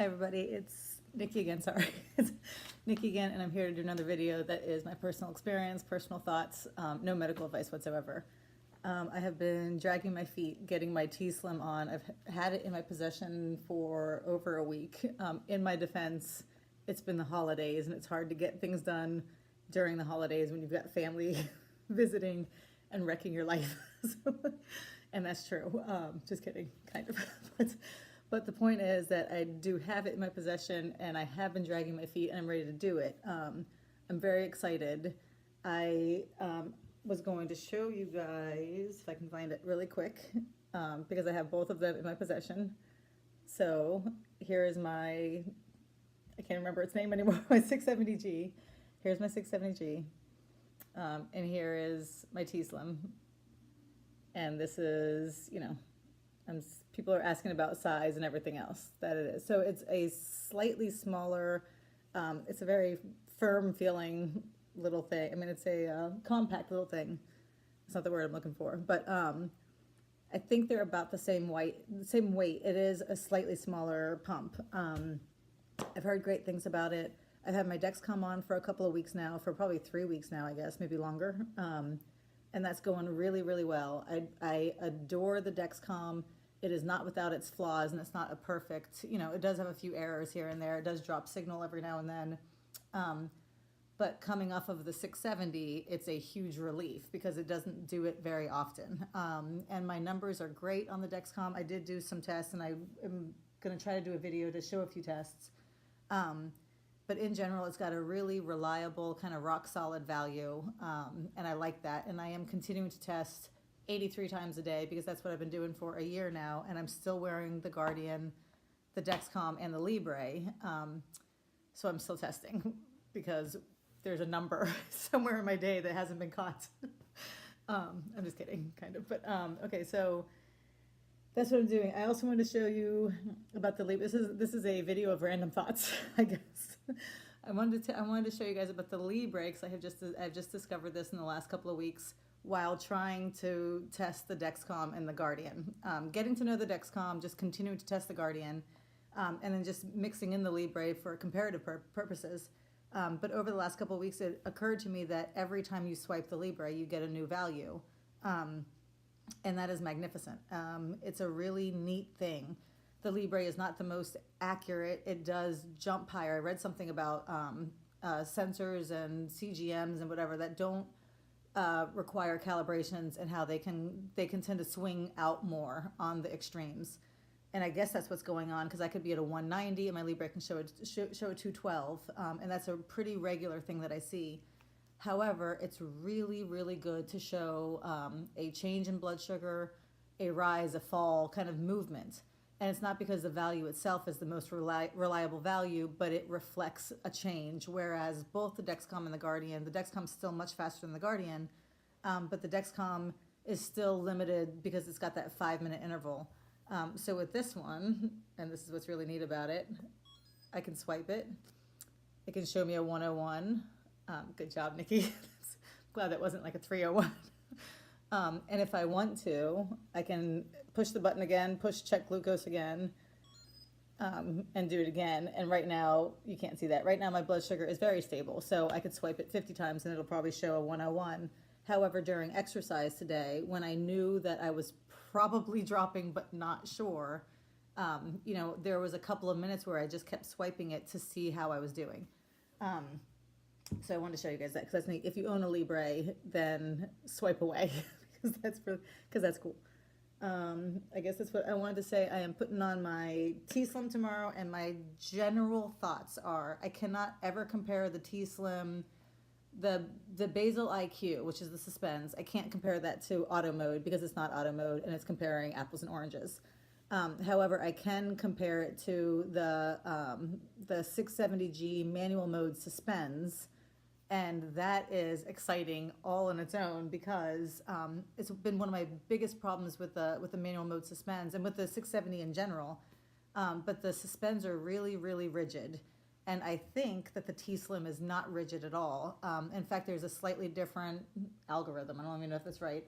Hi everybody, it's Nikki again, sorry. It's Nikki again, and I'm here to do another video that is my personal experience, personal thoughts, no medical advice whatsoever. I have been dragging my feet, getting my T-Slim on. I've had it in my possession for over a week. In my defense, it's been the holidays, and it's hard to get things done during the holidays when you've got family visiting and wrecking your life. And that's true. Just kidding, kind of. But the point is that I do have it in my possession, and I have been dragging my feet, and I'm ready to do it. I'm very excited. I was going to show you guys, if I can find it really quick, because I have both of them in my possession. So here is my, I can't remember its name anymore, my 670G. Here's my 670G. And here is my T-Slim. And this is, people are asking about size and everything else that it is. So it's a slightly smaller, it's a very firm feeling little thing. I mean, it's a compact little thing. It's not the word I'm looking for, but I think they're about the same weight. It is a slightly smaller pump. I've heard great things about it. I've had my Dexcom on for a couple of weeks now, for probably 3 weeks now, I guess, maybe longer. And that's going really, really well. I adore the Dexcom. It is not without its flaws, and it's not a perfect, it does have a few errors here and there. It does drop signal every now and then. But coming off of the 670, it's a huge relief because it doesn't do it very often. And my numbers are great on the Dexcom. I did do some tests, and I am going to try to do a video to show a few tests. But in general, it's got a really reliable, kind of rock solid value, and I like that. And I am continuing to test 83 times a day because that's what I've been doing for a year now, and I'm still wearing the Guardian, the Dexcom, and the Libre. So I'm still testing because there's a number somewhere in my day that hasn't been caught. I'm just kidding, kind of. But okay, so that's what I'm doing. I also wanted to show you about the Libre. This is a video of random thoughts, I guess. I wanted to show you guys about the Libre because I've just discovered this in the last couple of weeks while trying to test the Dexcom and the Guardian. Getting to know the Dexcom, just continuing to test the Guardian, and then just mixing in the Libre for comparative purposes. But over the last couple of weeks, it occurred to me that every time you swipe the Libre, you get a new value. And that is magnificent. It's a really neat thing. The Libre is not the most accurate. It does jump higher. I read something about sensors and CGMs and whatever that don't require calibrations and how they can tend to swing out more on the extremes. And I guess that's what's going on because I could be at a 190 and my Libre can show a 212, and that's a pretty regular thing that I see. However, it's really, really good to show a change in blood sugar, a rise, a fall, kind of movement. And it's not because the value itself is the most reliable value, but it reflects a change. Whereas both the Dexcom and the Guardian, the Dexcom's still much faster than the Guardian, but the Dexcom is still limited because it's got that 5-minute interval. So with this one, and this is what's really neat about it, I can swipe it. It can show me a 101. Good job, Nikki. Glad that wasn't like a 301. And if I want to, I can push the button again, check glucose again, and do it again. And right now, you can't see that. Right now, my blood sugar is very stable. So I could swipe it 50 times and it'll probably show a 101. However, during exercise today, when I knew that I was probably dropping but not sure, there was a couple of minutes where I just kept swiping it to see how I was doing. So I wanted to show you guys that because that's neat. If you own a Libre, then swipe away because that's cool. I guess that's what I wanted to say. I am putting on my T-Slim tomorrow, and my general thoughts are I cannot ever compare the T-Slim, the Basal IQ, which is the suspends. I can't compare that to auto mode because it's not auto mode and it's comparing apples and oranges. However, I can compare it to the 670G manual mode suspends, and that is exciting all on its own because it's been one of my biggest problems with the manual mode suspends and with the 670 in general. But the suspends are really, really rigid. And I think that the T-Slim is not rigid at all. In fact, there's a slightly different algorithm. I don't even know if that's right.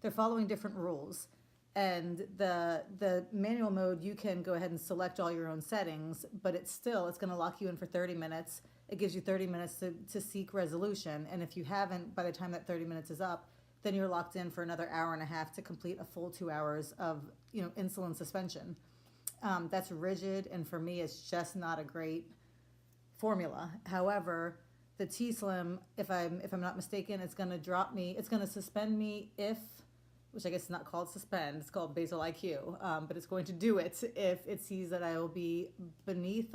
They're following different rules. And the manual mode, you can go ahead and select all your own settings, but it's going to lock you in for 30 minutes. It gives you 30 minutes to seek resolution. And if you haven't, by the time that 30 minutes is up, then you're locked in for another hour and a half to complete a full 2 hours of, insulin suspension. That's rigid, and for me, it's just not a great formula. However, the T-Slim, if I'm not mistaken, it's going to suspend me if, which I guess is not called suspend, it's called Basal IQ, but it's going to do it if it sees that I will be beneath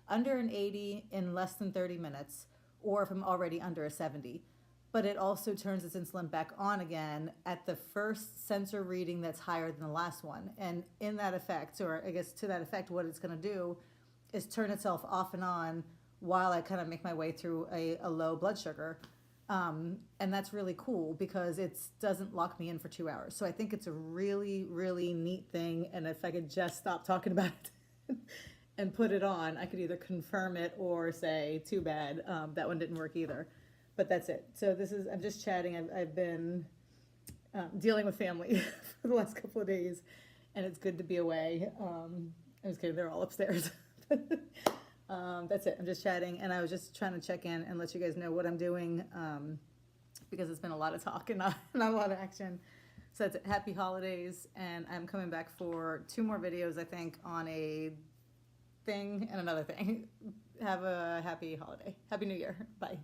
under an 80 in less than 30 minutes, or if I'm already under a 70. But it also turns its insulin back on again at the first sensor reading that's higher than the last one. And in that effect, or I guess to that effect, what it's going to do is turn itself off and on while I kind of make my way through a low blood sugar. And that's really cool because it doesn't lock me in for 2 hours. So I think it's a really, really neat thing. And if I could just stop talking about it and put it on, I could either confirm it or say, too bad, that one didn't work either. But that's it. So I'm just chatting. I've been dealing with family for the last couple of days, and it's good to be away. I'm just kidding. They're all upstairs. That's it. I'm just chatting, and I was just trying to check in and let you guys know what I'm doing, because it's been a lot of talk and not a lot of action. So that's it. Happy holidays, and I'm coming back for 2 more videos, I think, on a thing and another thing. Have a happy holiday. Happy New Year. Bye.